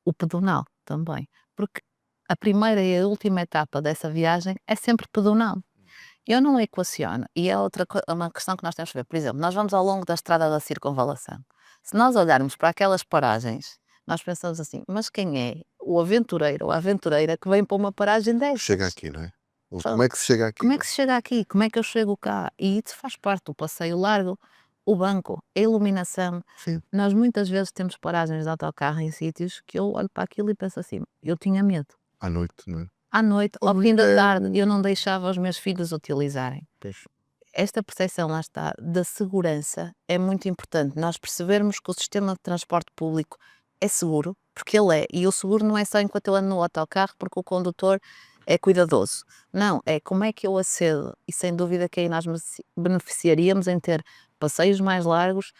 o pedonal também, porque a primeira e a última etapa dessa viagem é sempre pedonal. Eu não equaciono, e é uma questão que nós temos que ver. Por exemplo, nós vamos ao longo da estrada da circunvalação. Se nós olharmos para aquelas paragens, nós pensamos assim: mas quem é o aventureiro ou a aventureira que vem para uma paragem Chega dessas? aqui, não é? Ou Só- como é que se chega aqui? Como é que se chega aqui? Como é que eu chego cá? E isso faz parte do passeio largo, o banco, a iluminação. Sim. Nós muitas vezes temos paragens de autocarro em sítios que eu olho para aquilo e penso assim: eu tinha medo. À noite, não é? À noite, ao fim da tarde, eu não deixava os meus filhos utilizarem. Pois. Esta percepção, lá está, da segurança é muito importante. Nós percebermos que o sistema de transporte público é seguro, porque ele é. E o seguro não é só enquanto eu ando no autocarro, porque o condutor é cuidadoso. Não, é como é que eu acedo. E sem dúvida que aí nós beneficiaríamos em ter passeios mais largos,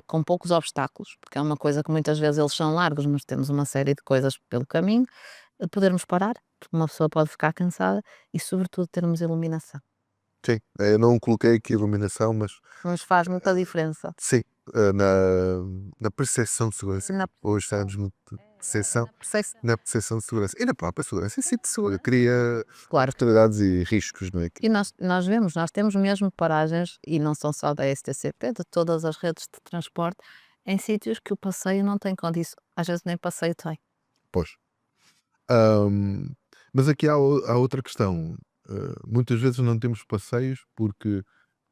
com poucos obstáculos, porque é uma coisa que muitas vezes eles são largos, mas temos uma série de coisas pelo caminho, podermos parar, porque uma pessoa pode ficar cansada e, sobretudo, termos iluminação. Sim, eu não coloquei aqui iluminação, mas Mas faz muita diferença. sim, na percepção de segurança. Na Hoje estamos muito percepção, percepção. na percepção de segurança e na própria segurança em si de segurança. Cria Claro. oportunidades e riscos, não é? E nós vemos, nós temos mesmo paragens, e não são só da STCP, de todas as redes de transporte, em sítios que o passeio não tem condição, às vezes nem passeio tem. Pois. Mas aqui há outra questão. Muitas vezes não temos passeios porque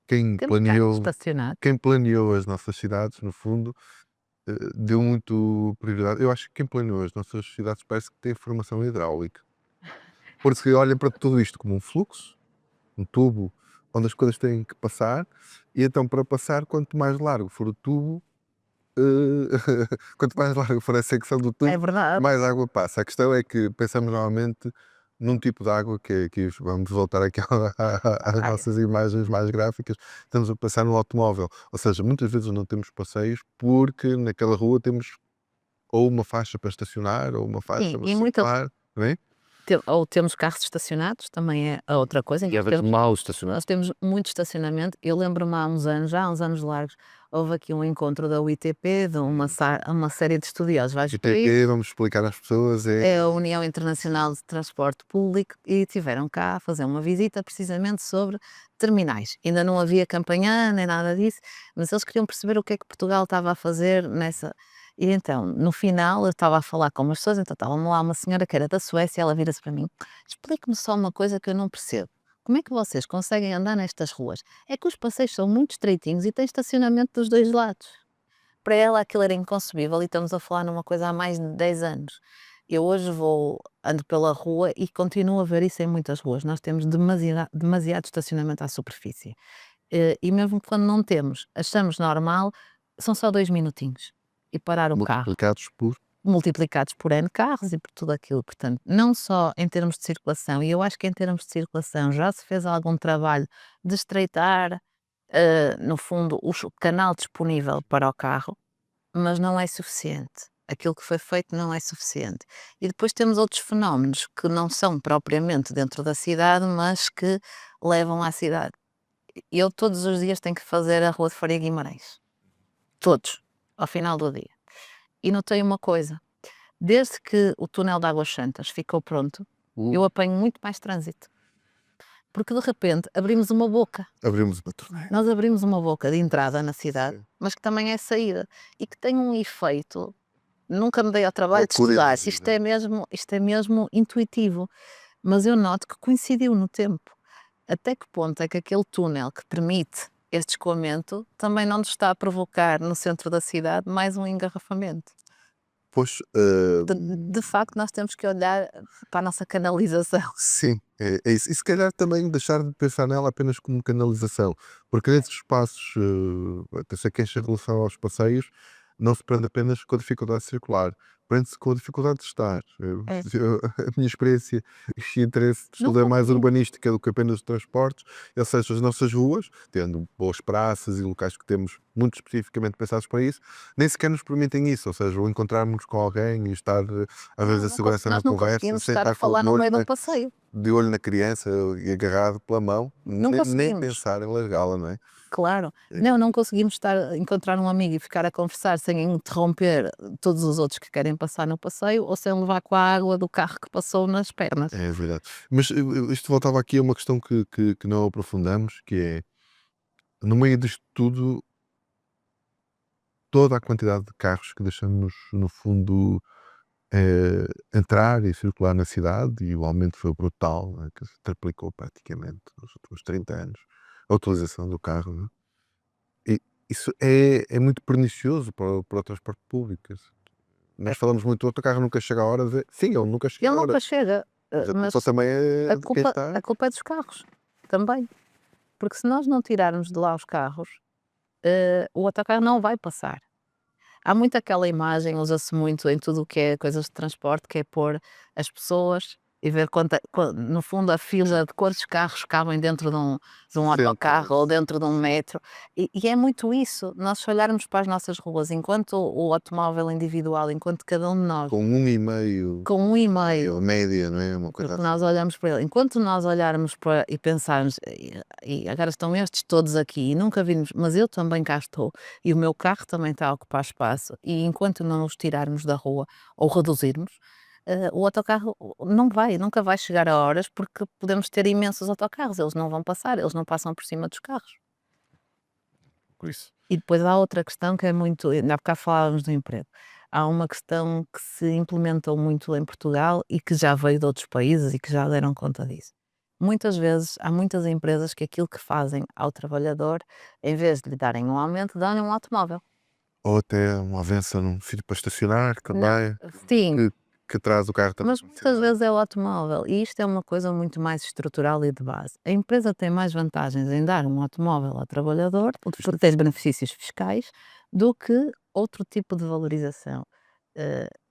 quem Temos carros planeou, estacionados. quem planeou as nossas cidades, no fundo, deu muito prioridade. Eu acho que quem planeou as nossas cidades parece que tem formação hidráulica. Porque olha para tudo isto como um fluxo, um tubo onde as coisas têm que passar, e então para passar, quanto mais largo for o tubo, quanto mais larga for a secção do É tubo, verdade. mais água passa. A questão é que pensamos normalmente num tipo de água vamos voltar aqui às Ai, nossas imagens mais gráficas, estamos a passar no automóvel. Ou seja, muitas vezes não temos passeios porque naquela rua temos ou uma faixa para estacionar ou uma sim, faixa para e muita circular, não é? ou temos carros estacionados, também é a outra coisa, E às vezes mal estacionado. nós temos muito estacionamento. Eu lembro-me há uns anos, já há uns anos largos, houve aqui um encontro da UITP, de uma série de estudiosos de vários E tem países, que vamos explicar às pessoas, é a União Internacional de Transporte Público, e tiveram cá a fazer uma visita precisamente sobre terminais. Ainda não havia campanhã nem nada disso, mas eles queriam perceber o que é que Portugal estava a fazer nessa. E então, no final, eu estava a falar com umas pessoas, então estava lá uma senhora que era da Suécia, ela vira-se para mim: explique-me só uma coisa que eu não percebo. Como é que vocês conseguem andar nestas ruas? É que os passeios são muito estreitinhos e tem estacionamento dos dois lados. Para ela aquilo era inconcebível, e estamos a falar numa coisa há mais de 10 anos. Eu hoje ando pela rua e continuo a ver isso em muitas ruas. Nós temos demasiado estacionamento à superfície. E mesmo quando não temos, achamos normal, são só 2 minutinhos. E parar o carro, multiplicados por multiplicados por N carros e por tudo aquilo. Portanto, não só em termos de circulação, e eu acho que em termos de circulação já se fez algum trabalho de estreitar, no fundo, o canal disponível para o carro, mas não é suficiente. Aquilo que foi feito não é suficiente. E depois temos outros fenómenos que não são propriamente dentro da cidade, mas que levam à cidade. Eu todos os dias tenho que fazer a Rua de Faria Guimarães. Todos, ao final do dia. E notei uma coisa: desde que o túnel de Águas Santas ficou pronto, eu apanho muito mais trânsito. Porque de repente abrimos uma boca. abrimos uma torneira. Nós abrimos uma boca de entrada na cidade, Sim. mas que também é saída. E que tem um efeito. Nunca me dei ao trabalho de estudar se isto é mesmo intuitivo, mas eu noto que coincidiu no tempo. Até que ponto é que aquele túnel que permite este escoamento também não nos está a provocar no centro da cidade mais um engarrafamento? Pois, De facto, nós temos que olhar para a nossa canalização. sim, é isso. E se calhar também deixar de pensar nela apenas como canalização, porque nesses espaços, até quem em relação aos passeios, não se prende apenas com a dificuldade de circular, prende-se com a dificuldade de estar. É. A minha experiência e interesse de Não estudo é mais conseguimos. urbanística do que apenas de transportes, ou seja, as nossas ruas, tendo boas praças e locais que temos muito especificamente pensados para isso, nem sequer nos permitem isso, ou seja, o encontrarmos com alguém e estar, às vezes, a segurança na Nós não conversa, conseguimos sem estar a estar com falar o no olho meio de um na passeio. de olho na criança e agarrado pela mão, Não nem conseguimos. pensar em largá-la, não é? Claro. É. Não conseguimos encontrar um amigo e ficar a conversar sem interromper todos os outros que querem passar no passeio, ou sem levar com a água do carro que passou nas pernas. É verdade. Mas isto voltava aqui a uma questão que não aprofundamos, que é, no meio disto tudo, toda a quantidade de carros que deixamos, no fundo, entrar e circular na cidade, e o aumento foi brutal, né, que se triplicou praticamente nos últimos 30 anos, a utilização do carro, né? E isso é muito pernicioso para o transporte público. Nós falamos muito, o autocarro nunca chega à hora de. Sim, ele nunca chega Ele à hora. nunca chega, Mas a mas culpa também é de quem está. a culpa é dos carros, também. Porque se nós não tirarmos de lá os carros, o autocarro não vai passar. Há muito aquela imagem, usa-se muito em tudo o que é coisas de transporte, que é pôr as pessoas e ver no fundo, a fila de quantos carros cabem dentro de um autocarro ou dentro de um metro. E é muito isso. Nós, se olharmos para as nossas ruas, enquanto o automóvel individual, enquanto cada um de nós, Com 1,5, com 1,5, a média, não é? Uma coisa porque assim. nós olhamos para ele, enquanto nós olharmos para e pensarmos: "E agora estão estes todos aqui e nunca vimos, mas eu também cá estou e o meu carro também está a ocupar espaço", e enquanto não os tirarmos da rua ou reduzirmos, o autocarro nunca vai chegar a horas, porque podemos ter imensos autocarros, eles não vão passar, eles não passam por cima dos carros. Por isso. E depois há outra questão que é muito, ainda há bocado falávamos do emprego. Há uma questão que se implementou muito em Portugal e que já veio de outros países e que já deram conta disso. Muitas vezes há muitas empresas que aquilo que fazem ao trabalhador, em vez de lhe darem um aumento, dão-lhe um automóvel. ou até uma avança num sítio para estacionar também, Sim, que traz o carro também. mas muitas vezes é o automóvel e isto é uma coisa muito mais estrutural e de base. A empresa tem mais vantagens em dar um automóvel ao trabalhador, porque tens benefícios fiscais, do que outro tipo de valorização.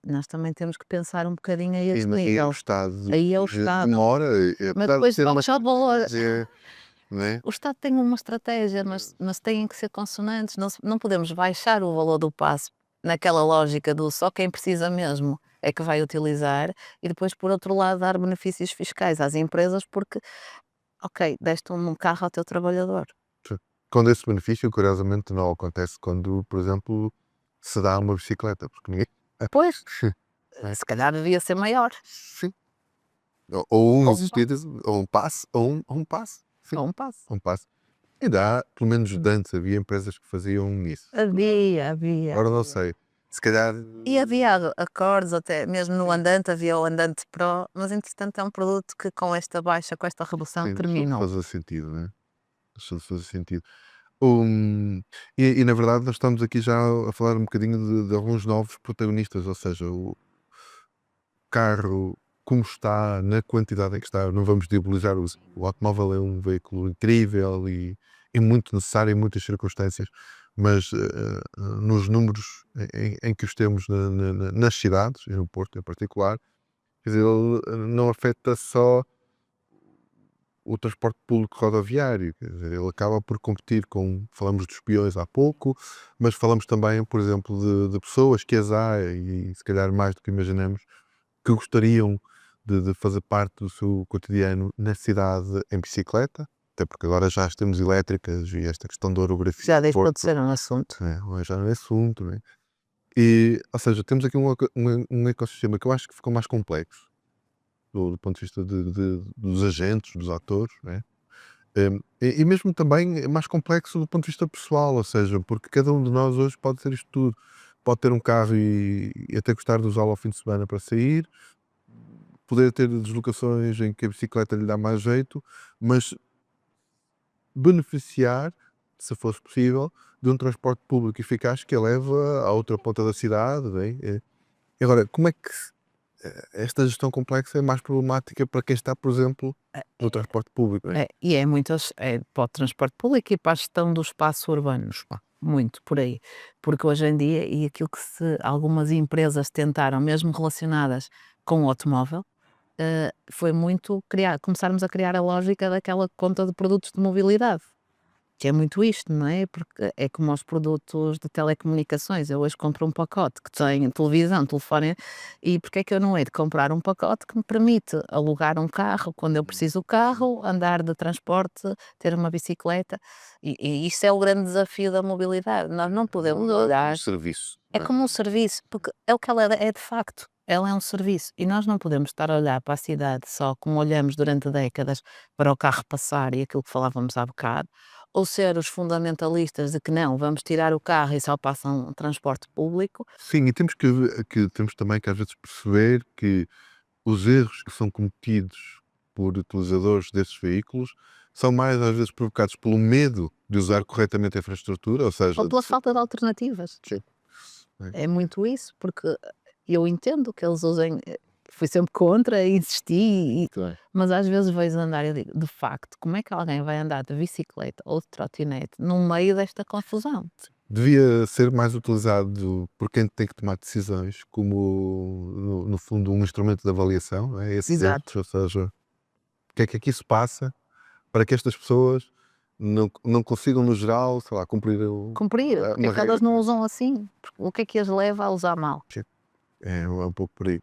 Nós também temos que pensar um bocadinho a esse E o nível. Estado Aí é o Estado. demora, Mas apesar de depois ser uma baixa o valor. estratégia, não é? O Estado tem uma estratégia, mas têm que ser consonantes. Não podemos baixar o valor do passe naquela lógica do só quem precisa mesmo é que vai utilizar e depois, por outro lado, dar benefícios fiscais às empresas porque, ok, deste um carro ao teu trabalhador. Quando esse benefício, curiosamente, não acontece quando, por exemplo, se dá uma bicicleta, porque ninguém. Pois, É. se calhar devia ser maior. Sim. Ou um Ou existir, ou um passe, ou um passe. Sim, um passe. um passe. E dá, pelo menos de antes, havia empresas que faziam isso. Havia. Agora não sei. Se calhar. E havia acordes, até mesmo no andante, havia o andante Pro, mas entretanto é um produto que com esta baixa, com esta redução, Sim, deixou de terminou. fazer sentido, né? Deixou de fazer sentido. E na verdade nós estamos aqui já a falar um bocadinho de alguns novos protagonistas, ou seja, o carro como está, na quantidade em que está, não vamos diabolizar o automóvel é um veículo incrível e muito necessário em muitas circunstâncias, mas nos números em que os temos nas cidades, e no Porto em particular, quer dizer, ele não afeta só o transporte público rodoviário, quer dizer, ele acaba por competir com, falamos dos peões há pouco, mas falamos também, por exemplo, de pessoas que as há, e se calhar mais do que imaginamos, que gostariam de fazer parte do seu cotidiano na cidade em bicicleta, até porque agora já as temos elétricas e esta questão da orografia Já do deixou de Porto, ser um assunto. já não é assunto, não é? E, ou seja, temos aqui um ecossistema que eu acho que ficou mais complexo, do ponto de vista dos agentes, dos atores, não é? E mesmo também é mais complexo do ponto de vista pessoal, ou seja, porque cada um de nós hoje pode ser isto tudo. Pode ter um carro e até gostar de usá-lo ao fim de semana para sair, poder ter deslocações em que a bicicleta lhe dá mais jeito, mas beneficiar, se fosse possível, de um transporte público eficaz que a leva à outra ponta da cidade. Bem? Agora, como é que esta gestão complexa é mais problemática para quem está, por exemplo, no transporte público? Bem? E é muitas para o transporte público e para a gestão do espaço urbanos, pá, muito por aí. Porque hoje em dia, e aquilo que algumas empresas tentaram, mesmo relacionadas com o automóvel, foi muito começarmos a criar a lógica daquela conta de produtos de mobilidade. Que é muito isto, não é? Porque é como os produtos de telecomunicações. Eu hoje compro um pacote que tem televisão, telefone, e porque é que eu não hei de comprar um pacote que me permite alugar um carro quando eu preciso do carro, andar de transporte, ter uma bicicleta? E isso é o grande desafio da mobilidade. Nós não podemos olhar. Serviço. É como um serviço, porque é o que ela é de facto. Ela é um serviço e nós não podemos estar a olhar para a cidade só como olhamos durante décadas para o carro passar e aquilo que falávamos há bocado, ou ser os fundamentalistas de que não, vamos tirar o carro e só passa um transporte público. Sim, e temos também que às vezes perceber que os erros que são cometidos por utilizadores desses veículos são mais às vezes provocados pelo medo de usar corretamente a infraestrutura, ou seja, Ou pela falta de alternativas. Sim. É muito isso, porque eu entendo que eles usem, fui sempre contra, insisti, mas às vezes vejo andar e eu digo, de facto, como é que alguém vai andar de bicicleta ou de trotinete no meio desta confusão? devia ser mais utilizado por quem tem que tomar decisões como, no fundo, um instrumento de avaliação, não é? Esses Exato. erros, ou seja, o que é que aqui se passa para que estas pessoas não consigam, no geral, sei lá, cumprir Cumprir, porque é uma que elas regra. não usam assim? O que é que as leva a usar mal? É um pouco por aí.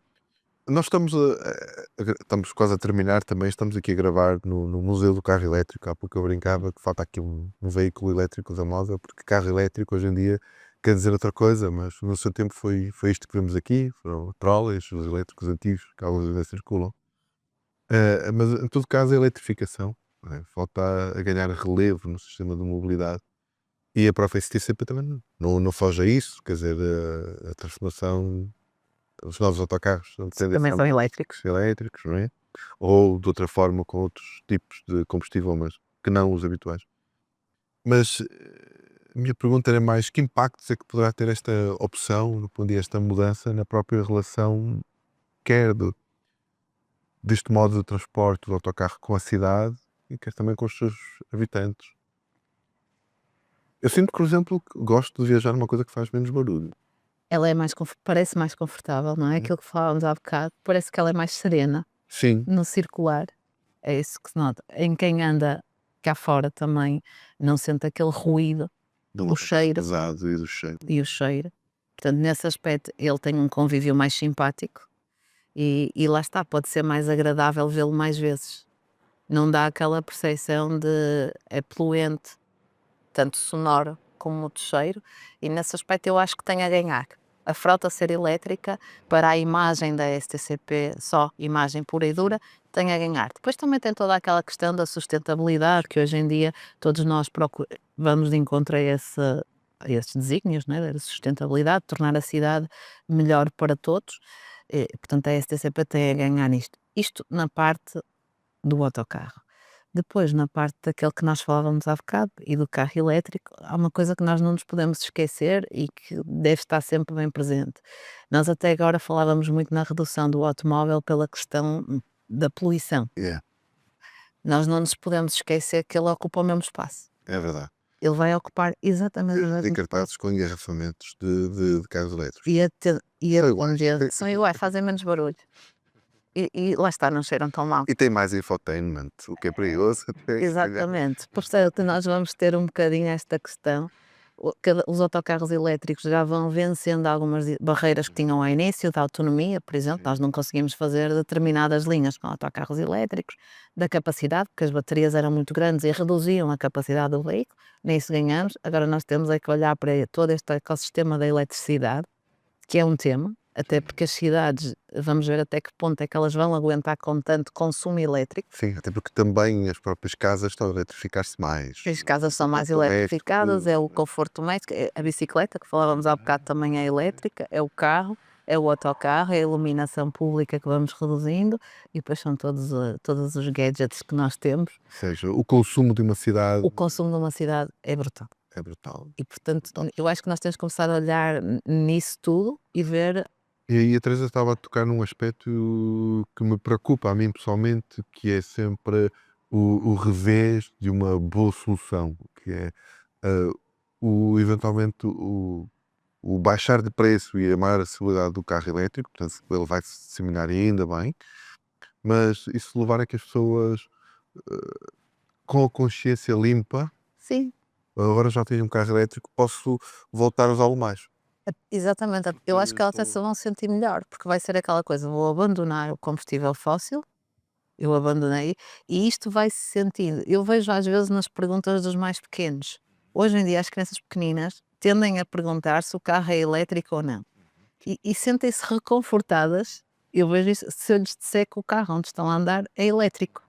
Nós estamos quase a terminar também, estamos aqui a gravar no Museu do Carro Elétrico. Há pouco eu brincava que falta aqui um veículo elétrico da moda, porque carro elétrico hoje em dia quer dizer outra coisa, mas no seu tempo foi isto que vemos aqui, foram trolleys, os elétricos antigos, que alguns ainda circulam. Mas em todo caso a eletrificação, não é? Falta a ganhar relevo no sistema de mobilidade. E a própria CTCP também não foge a isso, quer dizer, a transformação, os novos autocarros Também são elétricos. elétricos, não é? Ou de outra forma com outros tipos de combustível, mas que não os habituais. Mas A minha pergunta era mais que impactos é que poderá ter esta opção, no fundo, e esta mudança na própria relação, quer deste modo de transporte do autocarro com a cidade e quer também com os seus habitantes. Eu sinto, por exemplo, que gosto de viajar numa coisa que faz menos barulho. Ela é parece mais confortável, não é? Aquilo que falávamos há bocado, parece que ela é mais serena Sim, no circular. É isso que se nota. Em quem anda cá fora também não sente aquele ruído do O autocarro cheiro. pesado e do cheiro. e o cheiro. Portanto, nesse aspecto, ele tem um convívio mais simpático e lá está, pode ser mais agradável vê-lo mais vezes. Não dá aquela percepção de é poluente, tanto sonoro como de cheiro, e nesse aspecto eu acho que tem a ganhar. A frota ser elétrica, para a imagem da STCP, só imagem pura e dura, tem a ganhar. Depois também tem toda aquela questão da sustentabilidade, que hoje em dia todos nós vamos de encontro a esses desígnios, né, da sustentabilidade, tornar a cidade melhor para todos. Portanto, a STCP tem a ganhar nisto. Isto na parte do autocarro. Depois, na parte daquele que nós falávamos há bocado e do carro elétrico, há uma coisa que nós não nos podemos esquecer e que deve estar sempre bem presente. Nós até agora falávamos muito na redução do automóvel pela questão da poluição. É, Nós não nos podemos esquecer que ele ocupa o mesmo espaço. é verdade. Ele vai ocupar exatamente o mesmo Tem espaço. cartazes com engarrafamentos de carros elétricos. E a São iguais. tendência são iguais, fazem menos barulho. E lá está, não cheiram tão mal. E tem mais infotainment, o que é perigoso. Até, se calhar. Exatamente. Portanto, nós vamos ter um bocadinho esta questão. Os autocarros elétricos já vão vencendo algumas barreiras que tinham ao início, da autonomia, por exemplo. Nós não conseguimos fazer determinadas linhas com autocarros elétricos, da capacidade, porque as baterias eram muito grandes e reduziam a capacidade do veículo. Nisso ganhamos. Agora nós temos é que olhar para todo este ecossistema da eletricidade, que é um tema, até porque as cidades, vamos ver até que ponto é que elas vão aguentar com tanto consumo elétrico. Sim, até porque também as próprias casas estão a eletrificar-se mais. As casas são mais Doméstico, eletrificadas, é o conforto doméstico, é a bicicleta, que falávamos há bocado, também é elétrica, é o carro, é o autocarro, é a iluminação pública que vamos reduzindo e depois são todos os gadgets que nós temos. Ou seja, o consumo de uma cidade O consumo de uma cidade é brutal. é brutal. E, portanto, eu acho que nós temos que começar a olhar nisso tudo e ver. E aí a Teresa estava a tocar num aspecto que me preocupa a mim pessoalmente, que é sempre o revés de uma boa solução, que é eventualmente o baixar de preço e a maior acessibilidade do carro elétrico, portanto ele vai se disseminar e ainda bem, mas isso levar a que as pessoas com a consciência limpa, Sim, agora já tenho um carro elétrico, posso voltar a usá-lo mais. exatamente. Eu acho que elas até se vão sentir melhor, porque vai ser aquela coisa, vou abandonar o combustível fóssil, eu abandonei, e isto vai se sentindo. Eu vejo às vezes nas perguntas dos mais pequenos. Hoje em dia as crianças pequeninas tendem a perguntar se o carro é elétrico ou não. E sentem-se reconfortadas. Eu vejo isso se eu lhes disser que o carro onde estão a andar é elétrico.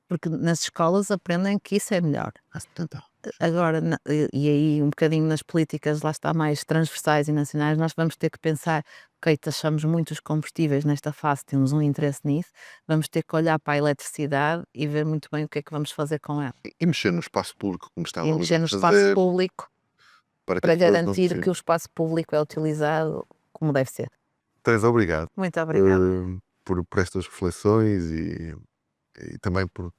Porque nas escolas aprendem que isso é melhor. Agora, e aí um bocadinho nas políticas, lá está, mais transversais e nacionais, nós vamos ter que pensar, ok, taxamos muitos combustíveis nesta fase, temos um interesse nisso, vamos ter que olhar para a eletricidade e ver muito bem o que é que vamos fazer com ela. E mexer no espaço público, como E estávamos mexer no a espaço fazer, público para que para as pessoas não garantir se- que o espaço público é utilizado como deve ser. Teresa, obrigado Muito obrigada. por estas reflexões e também por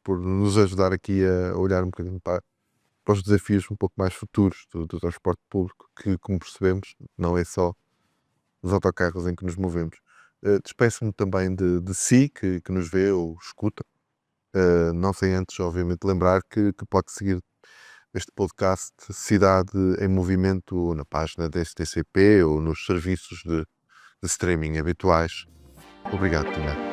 nos ajudar aqui a olhar um bocadinho para os desafios um pouco mais futuros do transporte público, que, como percebemos, não é só os autocarros em que nos movemos. Despeço-me também de si, que nos vê ou escuta. Não sem antes, obviamente, lembrar que pode seguir este podcast Cidade em Movimento na página da STCP ou nos serviços de streaming habituais. Obrigado, Tina.